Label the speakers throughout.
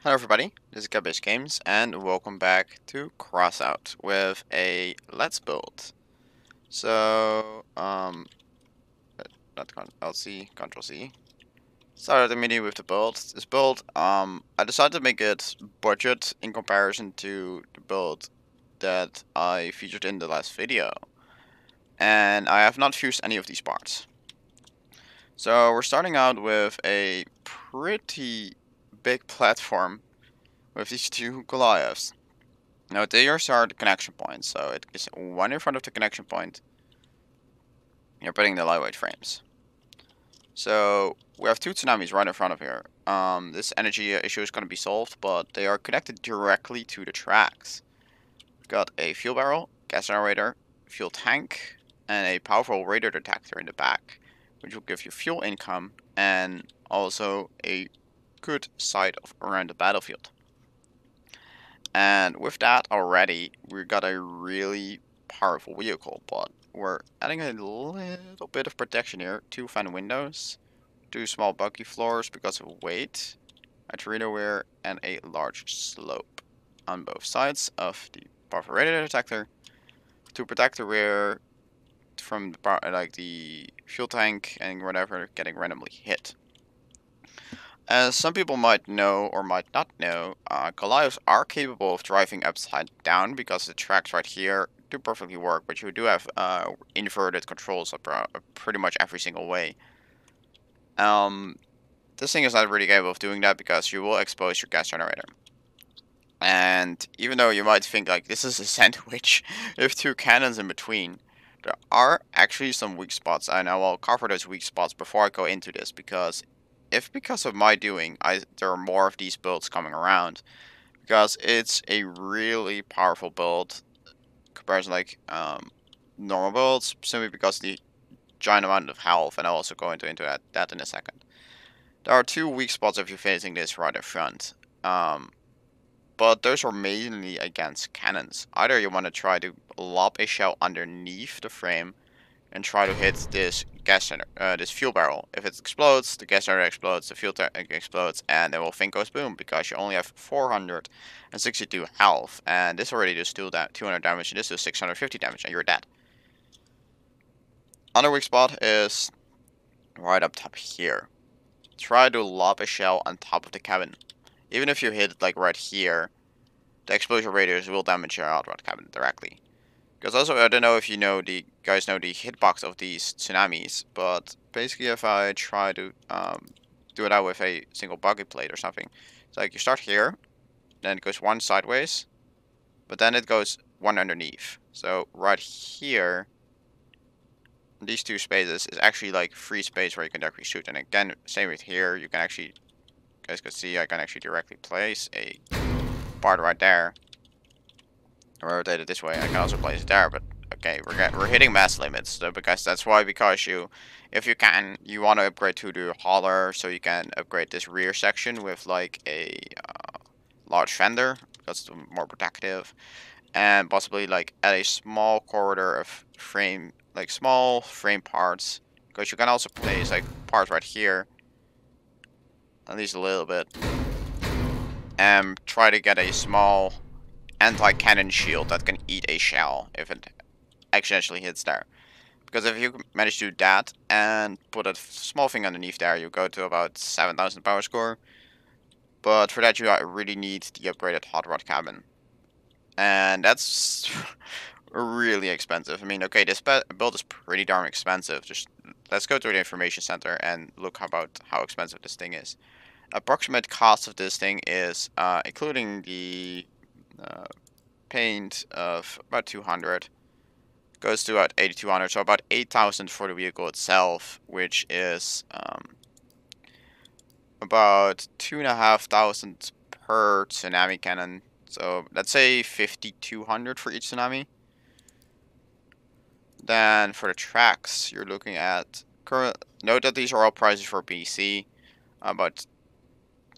Speaker 1: Hello everybody, this is Gabbish Games, and welcome back to Crossout with a Let's Build. So, not LC, Control C. Started immediately with the build. This build, I decided to make it budget in comparison to the build that I featured in the last video. And I have not fused any of these parts. So we're starting out with a pretty big platform with these two Goliaths. Now these are the connection points, so it is one in front of the connection point. You're putting the lightweight frames. So we have two tsunamis right in front of here. This energy issue is going to be solved, but they are connected directly to the tracks. We've got a fuel barrel, gas generator, fuel tank, and a powerful radar detector in the back, which will give you fuel income and also a good sight of around the battlefield. And with that already, we got a really powerful vehicle, but we're adding a little bit of protection here. 2 fan windows, 2 small buggy floors because of weight, a tornado weir, and a large slope on both sides of the powerful radar detector to protect the rear from the fuel tank and whatever getting randomly hit. As some people might know or might not know, Goliaths are capable of driving upside down because the tracks right here do perfectly work, but you do have inverted controls pretty much every single way. This thing is not really capable of doing that because you will expose your gas generator. And even though you might think like this is a sandwich with 2 cannons in between, there are actually some weak spots, and I will cover those weak spots before I go into this because because of my doing, there are more of these builds coming around, because it's a really powerful build compared to normal builds, simply because the giant amount of health, and I'll also go into that in a second. There are 2 weak spots if you're facing this right in front, but those are mainly against cannons. Either you want to try to lob a shell underneath the frame and try to hit this this fuel barrel. If it explodes, the gas generator explodes, the fuel tank explodes, and then thing goes boom because you only have 462 health, and this already does 200 damage, and this does 650 damage, and you're dead. Other weak spot is right up top here. Try to lob a shell on top of the cabin. Even if you hit like right here, the explosion radius will damage your outright cabin directly. Because also, I don't know if you guys know the hitbox of these tsunamis, but basically if I try to do it out with a single buggy plate or something, it's like you start here, then it goes one sideways, but then it goes one underneath. So right here, these 2 spaces is actually like free space where you can directly shoot. And again, same with here, you can actually, you guys can see I can actually directly place a part right there. Rotate it this way. I can also place it there, but okay, we're hitting mass limits. So because if you can, you want to upgrade to the hauler, so you can upgrade this rear section with like a large fender because it's more protective, and possibly like add a small corridor of small frame parts, because you can also place like parts right here, at least a little bit, and try to get a small anti-cannon shield that can eat a shell if it accidentally hits there. Because if you manage to do that and put a small thing underneath there, you go to about 7,000 power score. But for that you really need the upgraded hot rod cabin. And that's really expensive. I mean, okay, this build is pretty darn expensive. Just let's go to the information center and look about how expensive this thing is. Approximate cost of this thing is, including the paint, of about 200, goes to about 8,200, so about 8,000 for the vehicle itself, which is about 2,500 per tsunami cannon. So let's say 5,200 for each tsunami. Then for the tracks, you're looking at note that these are all prices for PC, about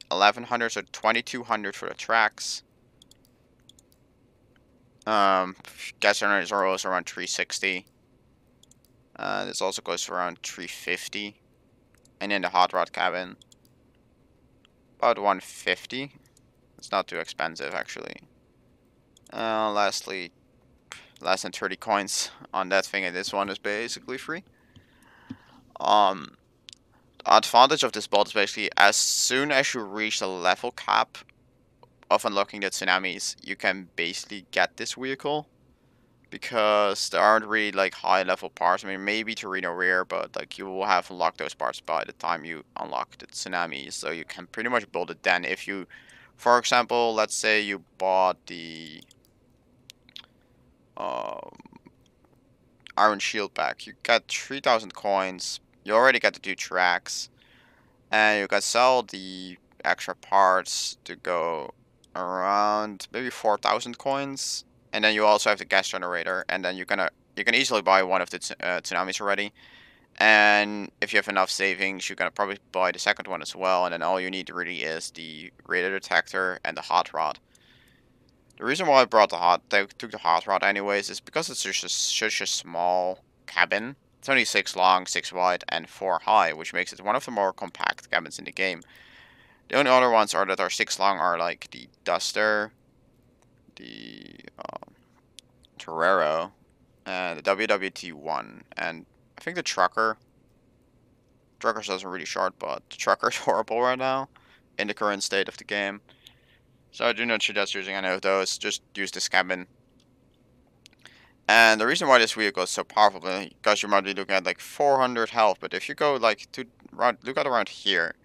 Speaker 1: 1,100, so 2,200 for the tracks. Gas generators are also around 360. This also goes for around 350. And in the hot rod cabin, about 150. It's not too expensive actually. Lastly, less than 30 coins on that thing, and this one is basically free. The advantage of this build is basically as soon as you reach the level cap of unlocking the Tsunamis, you can basically get this vehicle. Because there aren't really like high level parts. I mean, maybe Torino Rear, but like you will have unlocked those parts by the time you unlock the Tsunami. So you can pretty much build it then. If you, for example, let's say you bought the um, Iron Shield back, you got 3,000 coins. You already got the 2 tracks, and you can sell the extra parts to go around maybe 4,000 coins. And then you also have the gas generator, and then you can easily buy one of the Tsunamis already. And if you have enough savings, you can probably buy the second one as well. And then all you need really is the radar detector and the hot rod. The reason why I took the hot rod anyways is because it's just such a small cabin. It's only 6 long, 6 wide, and 4 high, which makes it one of the more compact cabins in the game. The only other ones that are 6 long are like the Duster, the Torero, and the WWT1, and I think the Trucker. Trucker's doesn't really short, but the Trucker's horrible right now in the current state of the game. So I do not suggest using any of those. Just use this cabin. And the reason why this vehicle is so powerful, because you might be looking at like 400 health, but if you go like look at around here,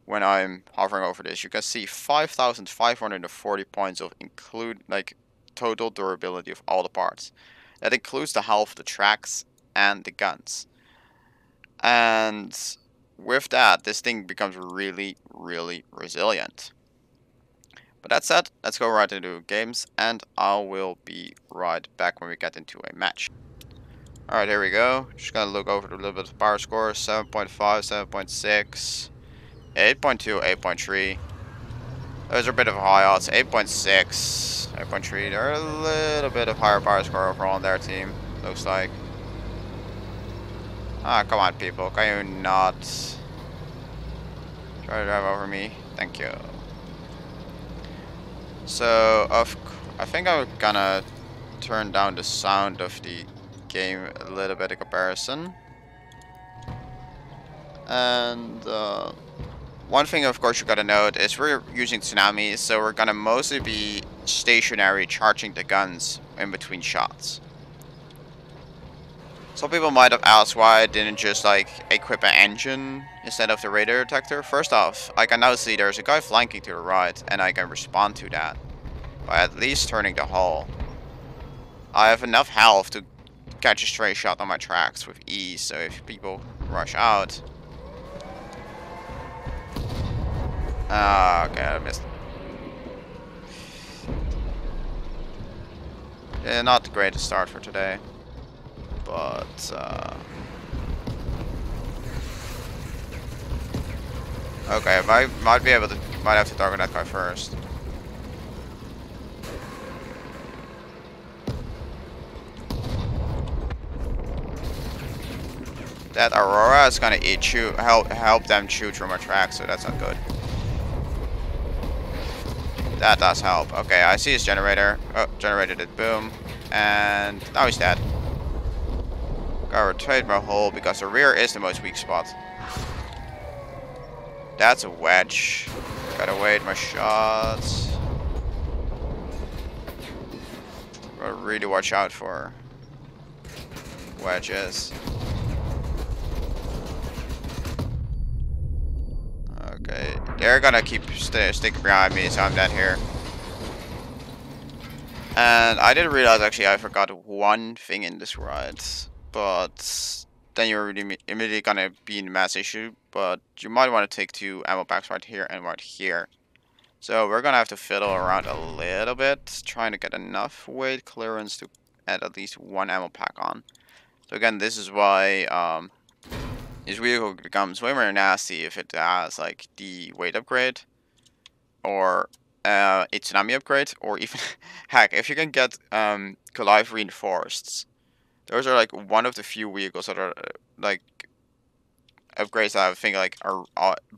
Speaker 1: when I'm hovering over this, you can see 5,540 points of total durability of all the parts. That includes the health, the tracks, and the guns. And with that, this thing becomes really, really resilient. But that said, let's go right into games, and I will be right back when we get into a match. Alright, here we go. Just gonna look over a little bit of power scores. 7.5, 7.6, 8.2, 8.3. Those are a bit of high odds. 8.6, 8.3. They're a little bit of higher power score overall on their team, looks like. Ah, come on, people. Can you not try to drive over me? Thank you. So, I think I'm gonna turn down the sound of the game a little bit in comparison. And, one thing, of course, you gotta note is we're using Tsunami, so we're gonna mostly be stationary, charging the guns in between shots. Some people might have asked why I didn't just like equip an engine instead of the radar detector. First off, I can now see there's a guy flanking to the right, and I can respond to that by at least turning the hull. I have enough health to catch a stray shot on my tracks with ease, so if people rush out... Ah, okay, I missed. Yeah, not the greatest start for today. But, okay, I might have to target that guy first. That Aurora is gonna help them chew through my tracks, so that's not good. That does help. Okay, I see his generator. Oh, generated it, boom. And now he's dead. Gotta rotate my hull because the rear is the most weak spot. That's a wedge. Gotta wait my shots. Gotta really watch out for wedges. Okay, they're gonna keep sticking behind me, so I'm dead here. And I didn't realize actually I forgot one thing in this ride. But then you're immediately gonna be in a mass issue. But you might want to take 2 ammo packs right here and right here. So we're gonna have to fiddle around a little bit, trying to get enough weight clearance to add at least 1 ammo pack on. So again, this is why this vehicle becomes way more nasty if it has like the weight upgrade, or a Tsunami upgrade, or even heck, if you can get Goliath reinforced. Those are like one of the few vehicles that are like upgrades that I think like are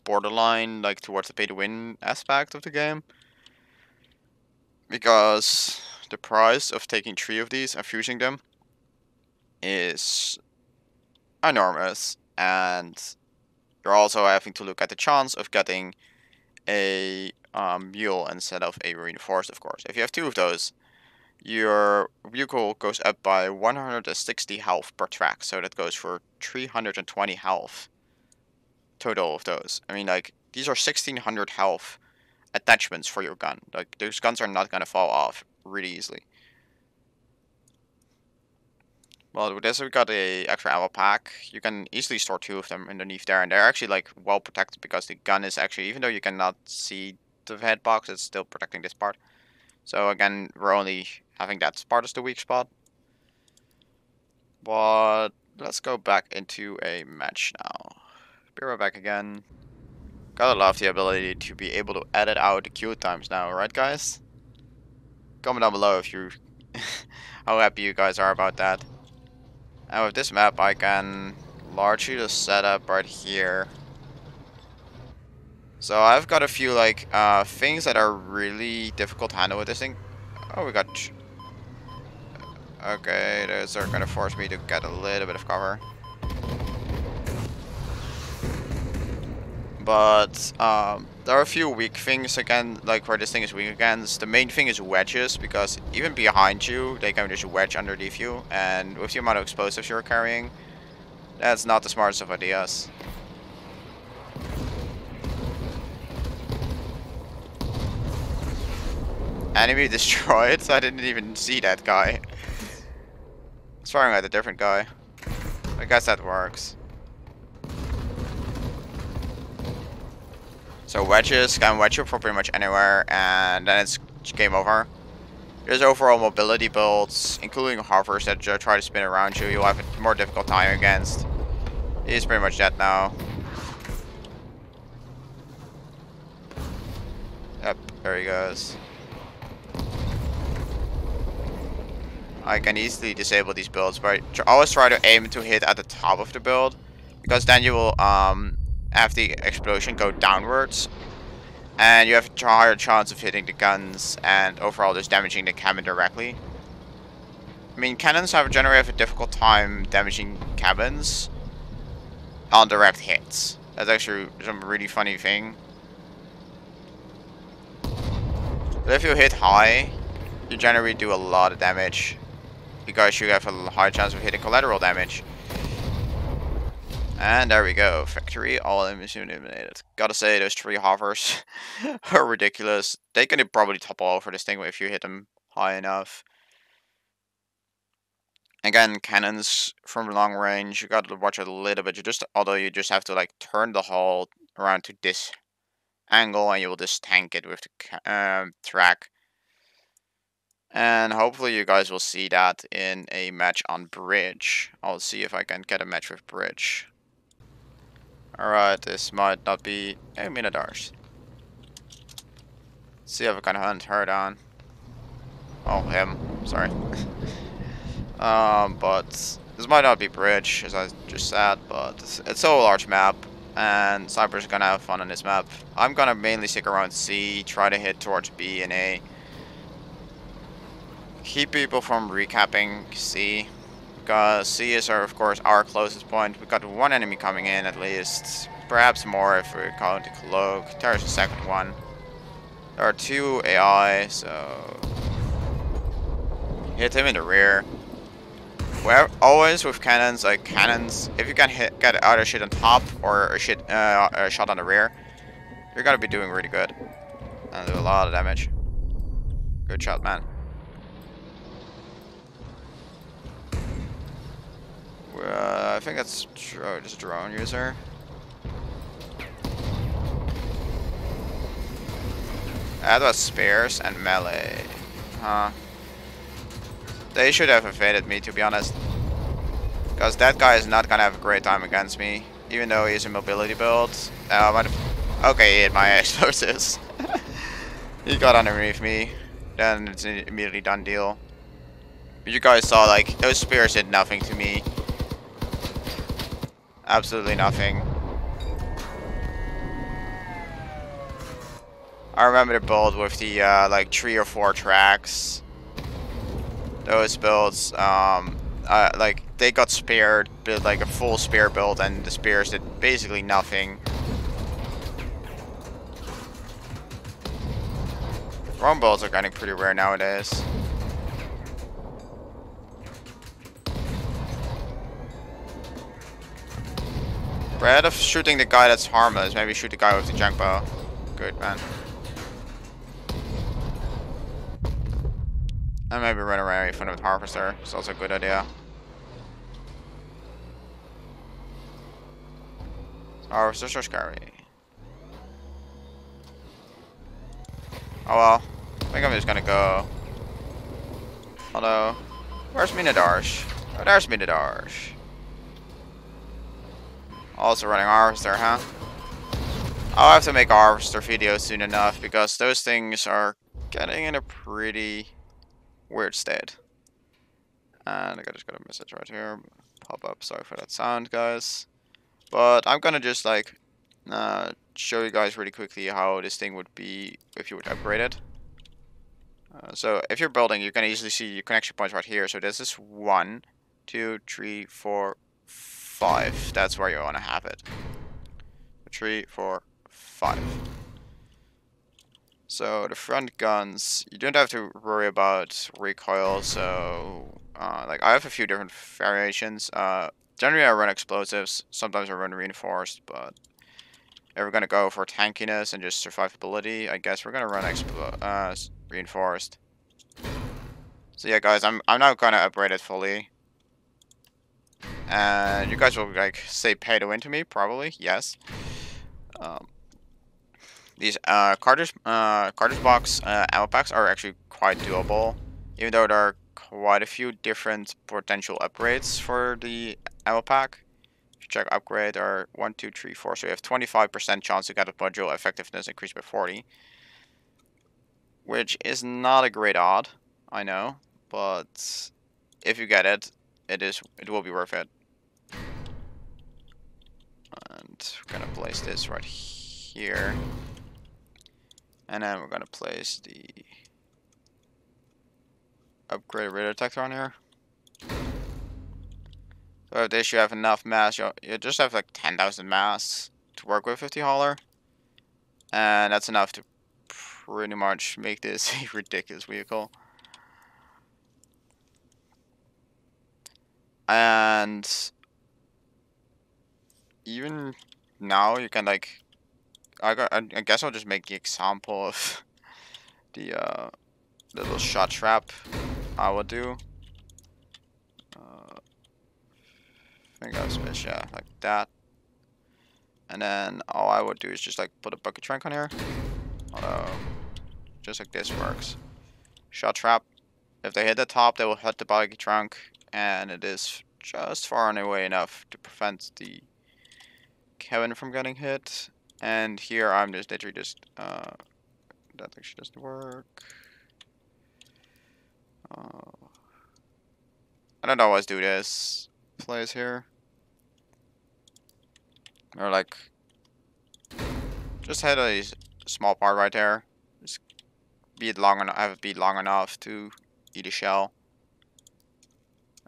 Speaker 1: borderline like towards the pay to win aspect of the game. because the price of taking 3 of these and fusing them is enormous, and you're also having to look at the chance of getting a mule instead of a reinforced, of course. If you have 2 of those, your vehicle goes up by 160 health per track, so that goes for 320 health total of those. I mean, like, these are 1600 health attachments for your gun. Like, those guns are not gonna fall off really easily. Well, with this we got a extra ammo pack. You can easily store 2 of them underneath there, and they're actually like well protected because the gun is actually, even though you cannot see the head box, it's still protecting this part. So again, we're only having that part as the weak spot. But let's go back into a match now. Be right back again. Gotta love the ability to be able to edit out the queue times now, right guys? Comment down below if you how happy you guys are about that. And with this map I can largely just set up right here. So I've got a few like things that are really difficult to handle with this thing. Oh, we got... Okay, those are gonna force me to get a little bit of cover. But there are a few weak things again, like where this thing is weak against. The main thing is wedges, because even behind you, they can just wedge underneath you, and with the amount of explosives you're carrying, that's not the smartest of ideas. Enemy destroyed, so I didn't even see that guy. I was firing at a different guy. I guess that works. So wedges can wedge you from pretty much anywhere, and then it's game over. There's overall mobility builds, including hovers that try to spin around you. You'll have a more difficult time against. He's pretty much dead now. Yep, there he goes. I can easily disable these builds, but always try to aim to hit at the top of the build, because then you will have the explosion go downwards, and you have a higher chance of hitting the guns and overall just damaging the cabin directly. I mean, cannons generally have a difficult time damaging cabins on direct hits. That's actually some really funny thing. But if you hit high, you generally do a lot of damage, because you have a high chance of hitting collateral damage. And there we go, victory, all enemies eliminated. Gotta say, those 3 hovers are ridiculous. They can probably topple over this thing if you hit them high enough. Again, cannons from long range, you gotta watch it a little bit. Although you just have to like turn the hull around to this angle, and you will just tank it with the track. And hopefully you guys will see that in a match on bridge. I'll see if I can get a match with bridge. Alright, this might not be a Minotaurs. See if I can hunt her down. Oh, him. Sorry. But this might not be bridge, as I just said, but it's so large map, and Cyber's gonna have fun on this map. I'm gonna mainly stick around C, try to hit towards B and A. Keep people from recapping C, because C is, of course, our closest point. We've got 1 enemy coming in at least, perhaps more if we're counting Cloak. There's a second one. There are 2 AI, so hit him in the rear. Always with cannons, if you can get either shit on top or a shot on the rear, you're gonna be doing really good and do a lot of damage. Good shot, man. I think that's just a drone user. That was spares and melee. Huh. They should have evaded me, to be honest. Because that guy is not gonna have a great time against me, even though he's a mobility build. Okay, he hit my explosives. He got underneath me. Then it's an immediately done deal. But you guys saw, like, those spears did nothing to me. Absolutely nothing. I remember the build with the like 3 or 4 tracks. Those builds, like they got spared, built like a full spear build, and the spears did basically nothing. Drone builds are getting pretty rare nowadays. Instead of shooting the guy that's harmless, maybe shoot the guy with the junk bow. Good, man. And maybe run around in front of the harvester. It's also a good idea. Harvesters are scary. Oh well. I think I'm just gonna go. Hello. Where's Minodarsh? Oh, there's Minodarsh. Also running harvester, huh? I'll have to make a harvester video soon enough because those things are getting in a pretty weird state. And I just got a message right here. Pop up. Sorry for that sound, guys. But I'm gonna just like show you guys really quickly how this thing would be if you would upgrade it. So if you're building, you can easily see your connection points right here. So this is 1, 2, 3, 4, 5. That's where you want to have it. 3, 4, 5. So the front guns, you don't have to worry about recoil. So like I have a few different variations. Generally I run explosives. Sometimes I run reinforced, but if we're gonna go for tankiness and just survivability, I guess we're gonna run reinforced. So yeah, guys, I'm now gonna upgrade it fully. And you guys will like say pay to win to me, probably, yes. These cartridge box ammo packs are actually quite doable, even though there are quite a few different potential upgrades for the ammo pack. If you check upgrade, there are 1, 2, 3, 4. So you have 25% chance to get a module effectiveness increased by 40, which is not a great odd, I know, but if you get it, it will be worth it. And we're gonna place this right here. And then we're gonna place the upgrade radar detector on here. So if this you have enough mass, you just have like 10,000 mass to work with the hauler. And that's enough to pretty much make this a ridiculous vehicle. And even now you can like I guess I'll just make the example of the little shot trap I would do. I think that's fish, yeah, like that. And then all I would do is just like put a bucket trunk on here. Just like this works. Shot trap. If they hit the top, they will hit the bucket trunk, and it is just far away enough to prevent the cabin from getting hit. And here I'm just literally just that actually doesn't work. I don't always do this place here. Or like just hit a small part right there. Just be it long enough. Have it be long enough to eat a shell.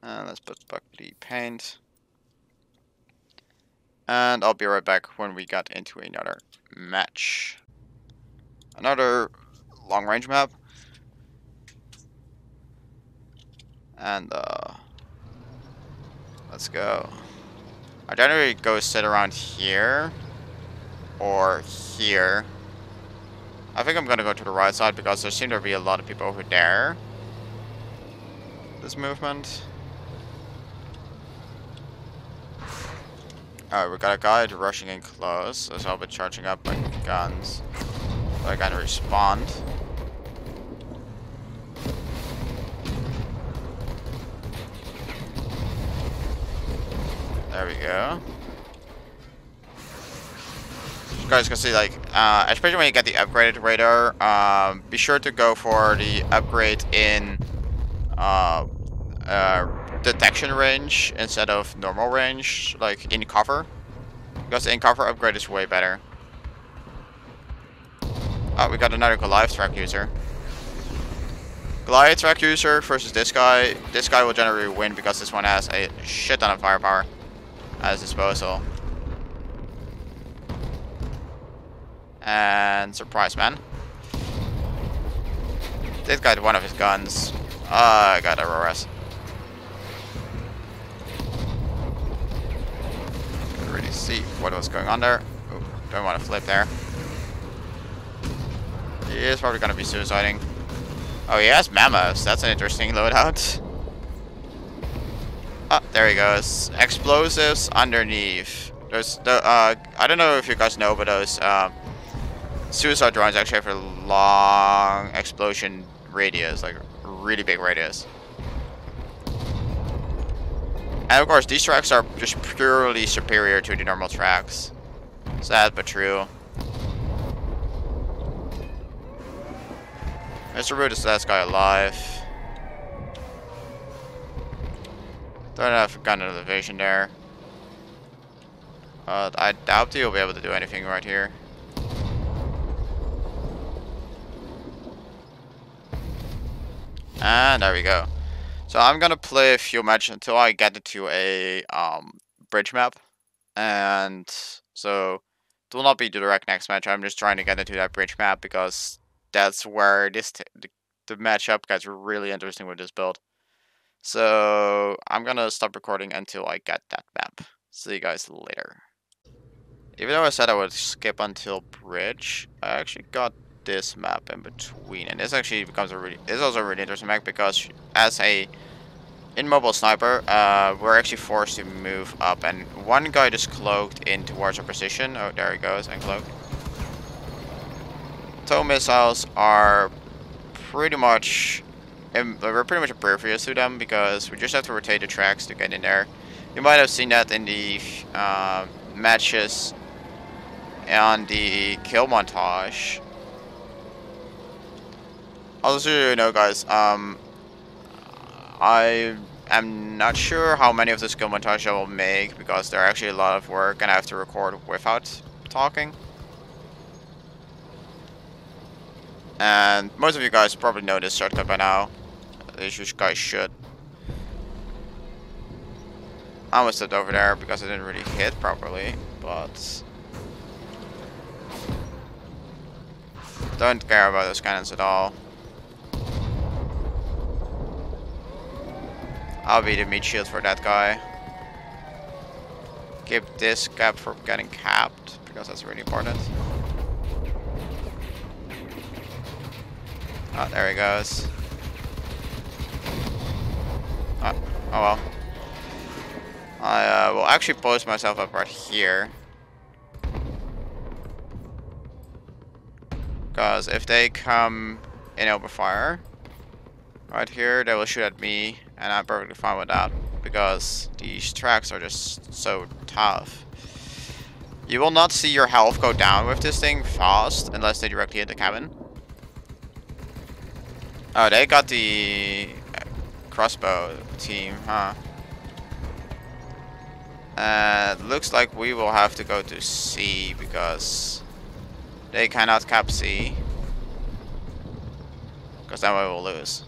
Speaker 1: And let's put buckety paint. And I'll be right back when we got into another match. Another long range map. And let's go. I generally go sit around here or here. I think I'm gonna go to the right side because there seem to be a lot of people over there. This movement. Alright, we got a guy rushing in close, so I'll be charging up my guns so I can respond. There we go. You guys can see, like, especially when you get the upgraded radar, be sure to go for the upgrade in detection range instead of normal range, like in cover, because in cover upgrade is way better. Oh, we got another Goliath track user. Goliath track user versus this guy. This guy will generally win because this one has a shit ton of firepower at his disposal. And surprise, man. This guy had one of his guns. I got ROS. Couldn't really see what was going on there. Ooh, don't want to flip there. He is probably going to be suiciding. Oh, he has mammoths. That's an interesting loadout. Oh, there he goes. Explosives underneath. There's the I don't know if you guys know, but those suicide drones actually have a long explosion radius, like really big radius. And of course, these tracks are just purely superior to the normal tracks. Sad but true. Mr. Root is the last guy alive. Don't have gun elevation there. I doubt he'll be able to do anything right here. And there we go. So I'm gonna play a few matches until I get into a bridge map. And so it will not be the direct next match. I'm just trying to get into that bridge map because that's where the matchup gets really interesting with this build. So I'm gonna stop recording until I get that map. See you guys later. Even though I said I would skip until bridge, I actually got this map in between, and this actually becomes this is also a really interesting map because as a immobile sniper, we're actually forced to move up, and one guy just cloaked in towards our position. Oh, there he goes, uncloaked. Tow missiles are pretty much, we're pretty much impervious to them because we just have to rotate the tracks to get in there. You might have seen that in the matches and the kill montage. Also, you know, guys, I am not sure how many of the skill montage I will make because they're actually a lot of work and I have to record without talking. And most of you guys probably know this shortcut by now. At least you guys should. I almost stepped over there because I didn't really hit properly, but don't care about those cannons at all. I'll be the meat shield for that guy. Keep this gap from getting capped, because that's really important. Oh, there he goes. Oh well. I will actually post myself up right here. Because if they come in open fire right here, they will shoot at me, and I'm perfectly fine with that because these tracks are just so tough. You will not see your health go down with this thing fast unless they directly hit the cabin. Oh, they got the crossbow team, huh? Looks like we will have to go to C because they cannot cap C. Because then we will lose.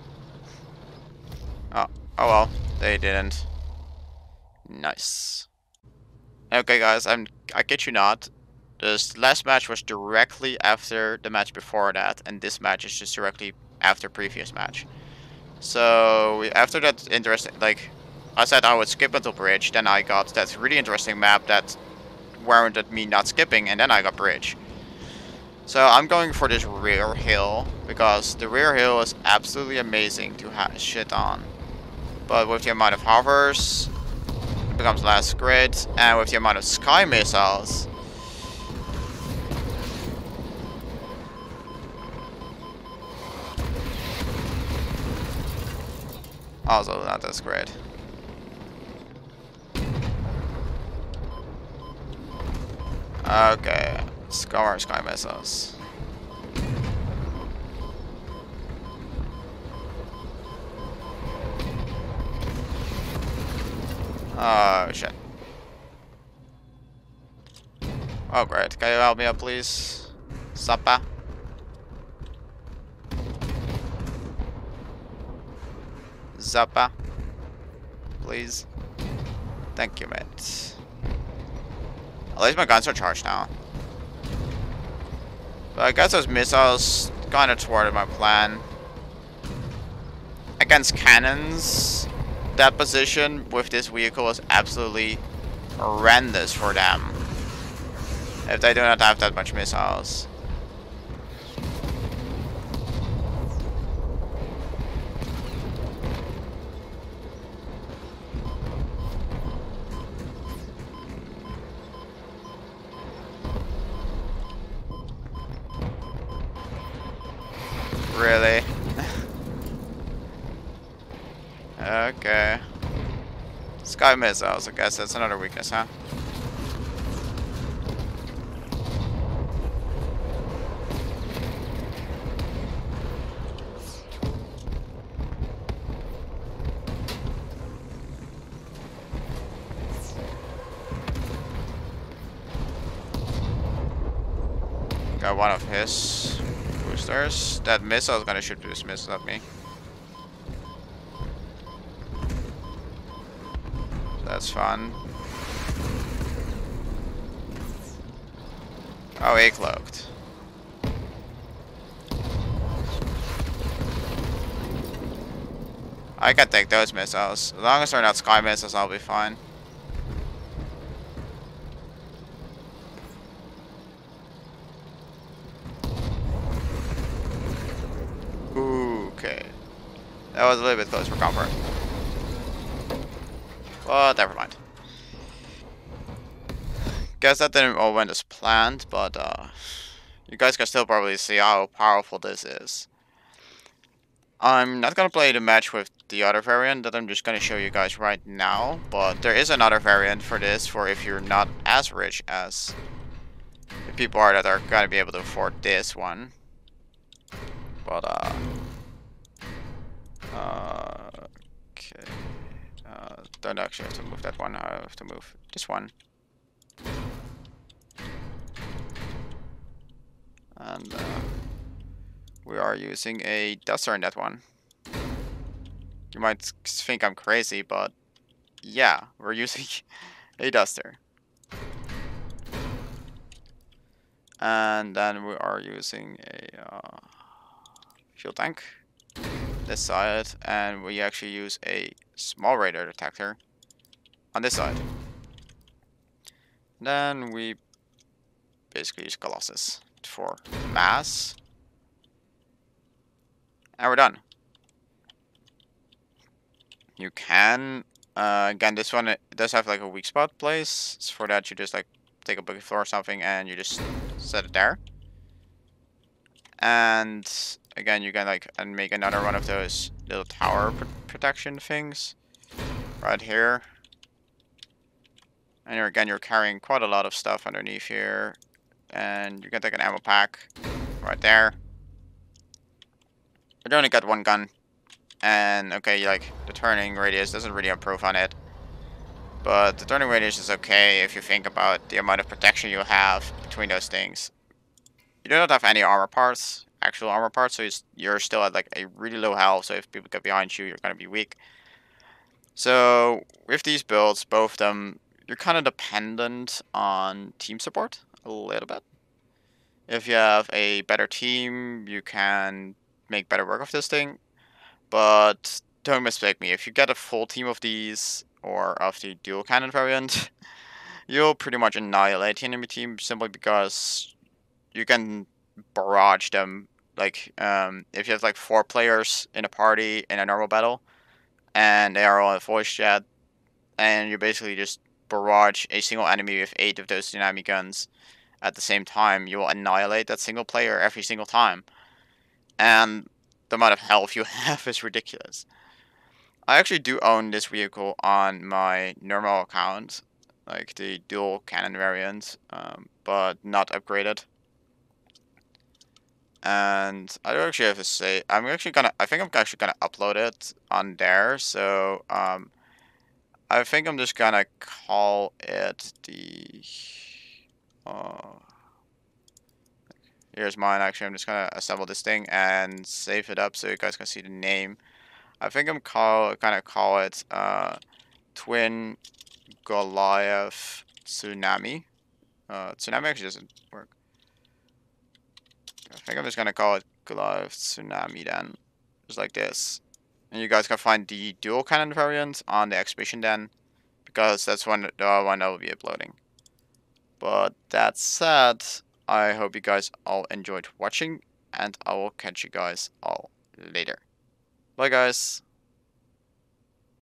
Speaker 1: Oh well, they didn't. Nice. Okay, guys, I kid you not. This last match was directly after the match before that, and this match is just directly after previous match. So after that interesting, like I said, I would skip until bridge. Then I got that really interesting map that warranted me not skipping, and then I got bridge. So I'm going for this rear hill because the rear hill is absolutely amazing to shit on. But with the amount of hovers, it becomes less grid, and with the amount of sky missiles, also not as great. Okay, sky missiles. Oh shit. Oh great, can you help me up please? Sappa? Zappa, please. Thank you, mate. At least my guns are charged now. But I guess those missiles kind of thwarted my plan. Against cannons, that position with this vehicle is absolutely horrendous for them. If they do not have that much missiles. Really? Okay. Sky missiles, I guess that's another weakness, huh? Got one of his boosters. That missile is gonna shoot this missile at me. That's fun. Oh, he cloaked. I can take those missiles. As long as they're not sky missiles, I'll be fine. Okay. That was a little bit close for comfort. But never mind. Guess that didn't all went as planned, but you guys can still probably see how powerful this is. I'm not gonna play the match with the other variant that I'm just gonna show you guys right now, but there is another variant for this for if you're not as rich as the people are that are gonna be able to afford this one. But okay. Don't actually have to move that one. I have to move this one. And we are using a duster in that one. You might think I'm crazy, but yeah, we're using a duster. And then we are using a fuel tank this side, and we actually use a small radar detector on this side. Then we basically use Colossus for mass, and we're done. You can again, this one it does have like a weak spot place. So for that, you just like take a bucket floor or something, and you just set it there. And again, you can like make another one of those little tower protection things right here. And you're carrying quite a lot of stuff underneath here. And you can take an ammo pack right there. But you only got one gun. And okay, like the turning radius doesn't really improve on it. But the turning radius is okay if you think about the amount of protection you have between those things. You do not have any armor parts, actual armor parts, so you're still at like a really low health, so if people get behind you, you're gonna be weak. So with these builds, both of them, you're kind of dependent on team support a little bit. If you have a better team, you can make better work of this thing. But don't mistake me, if you get a full team of these, or of the dual cannon variant, you'll pretty much annihilate the enemy team simply because you can barrage them. Like, if you have like 4 players in a party in a normal battle, and they are all in voice chat, and you basically just barrage a single enemy with 8 of those Tsunami guns at the same time, you will annihilate that single player every single time. And the amount of health you have is ridiculous. I actually do own this vehicle on my normal account, like the dual cannon variant, but not upgraded. And I do actually have to say, I think I'm actually gonna upload it on there. So I think I'm just gonna call it the. Here's mine. Actually, I'm just gonna assemble this thing and save it up so you guys can see the name. I think I'm gonna call it Twin Goliath Tsunami. Tsunami actually doesn't work. I think I'm just gonna call it Goliath Tsunami then. Just like this. And you guys can find the dual cannon variant on the exhibition then, because that's the one I will be uploading. But that said, I hope you guys all enjoyed watching, and I will catch you guys all later. Bye guys!